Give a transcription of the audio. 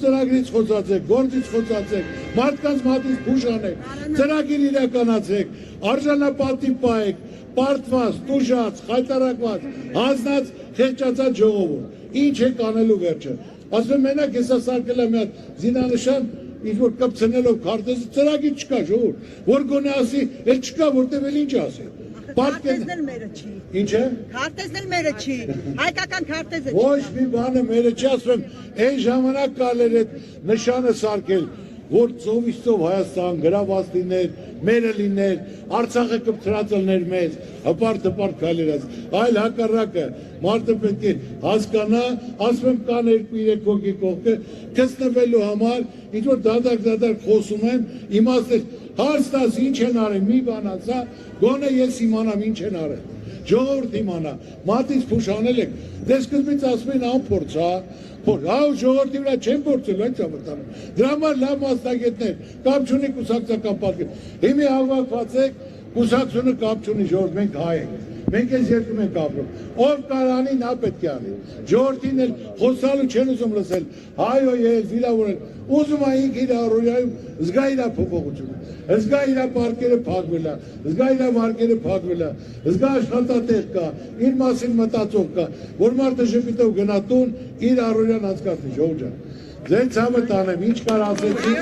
ծրագրից խոսացեք, գործից խոսացեք, մարդկանց մատից փուշ անեք, ծրագիր իրականացրեք, արժանապատիվ պահեք, պարտված, տուժած, խայտարակված, հանձնած, խեղճացած ժողովուրդ։ Ինչ եք անելու վերջը։ Ասում եմ մենակ հեսա սարքել եմ մի հատ զինանշան, ինչ-որ կպցնելով քարտեզը, ծրագիր չկա ժողովուրդ, որ գոնե ասի, էլ չկա, որտև էլ ինչ ասի։ Քարտեզն էլ մերը չի։ Ինչ է։ Քարտեզն էլ մերը չի։ Հայկական քարտեզը չի։ Ոչ մի բանը մերը չի, ասում եմ, այն ժամանակ կարել էր այդ նշանը սարքել, որ ծովից ծով Հայաստան գրաված լիներ, մերը լիներ, Արցախը կպցրած լիներ մեզ, հպարտ քայլերած, այլ հակառակը, մարդը պետք է հասկանա, ասում եմ կան 2-3 հոգի կողքը, գտնվելու համար, ինչ որ դադար խոսում են, իմաստել, հարց տաս ինչ են արել, մի բան ասա, գոնե ես իմանամ ինչ են արել, ժողովուրդ իմանա, մատից փուշ անել եք, դե սկզբից ասում են անփորձ, ժողովրդի վրա չեն փորձել, այդ ճամտանում, դրա համար լավ մասնագետներ, կապ չունի կուսակցական պատկեր, հիմի հավաքված եք, կուսակցությունը կապ չունի, ժողովուրդ, մենք հայ ենք, մենք այս երկրում ենք ապրում, ով կարանի, նա պետք է անի, ժողովրդին էլ խոսալու չեն ուզում լսել, հայո ել, վիրավորել, ուզում է ինք իր առօրյայում զգա իր փոփոխությունը, զգա իր պարկերը փակվելա, զգա իր վարկերը փակվելա, զգա աշխատատեղ կա, իր մասին մտածող կա, որ մարդը ժպիտով գնա տուն, իր առօրյան անցկացնի, ժողովուրդ ջան, ձեր ցավը տանեմ, ինչ կար ասեցի,